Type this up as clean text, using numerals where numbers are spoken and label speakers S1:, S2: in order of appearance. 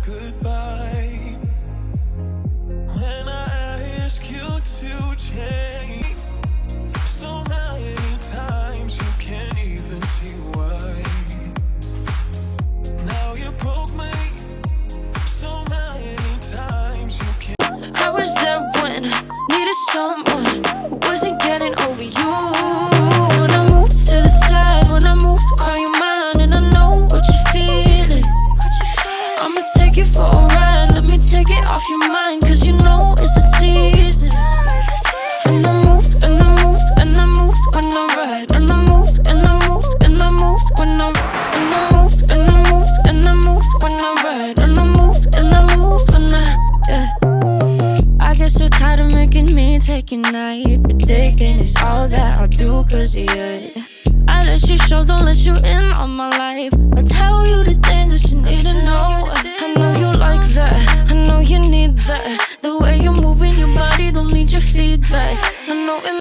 S1: goodbye. When I ask you to change, so many times you can't even see why. Now you broke me, so many times you can't.
S2: I was there when I needed someone who wasn't getting over you. When I move to the side, when I move, call you mine, and I know what you're feeling. I'ma take you for a ride, let me take it off your mind, cause you know it's a season. And I move, and I move, and I move when I ride, and I move, and I move, and I move when I ride, and I move, and I move, and I move when I ride, and I move, and I move when I get so tired of making me take a night, predicting it's all that I'll do cause of you. I let you show, don't let you in on my life. I tell you the things that you need to know.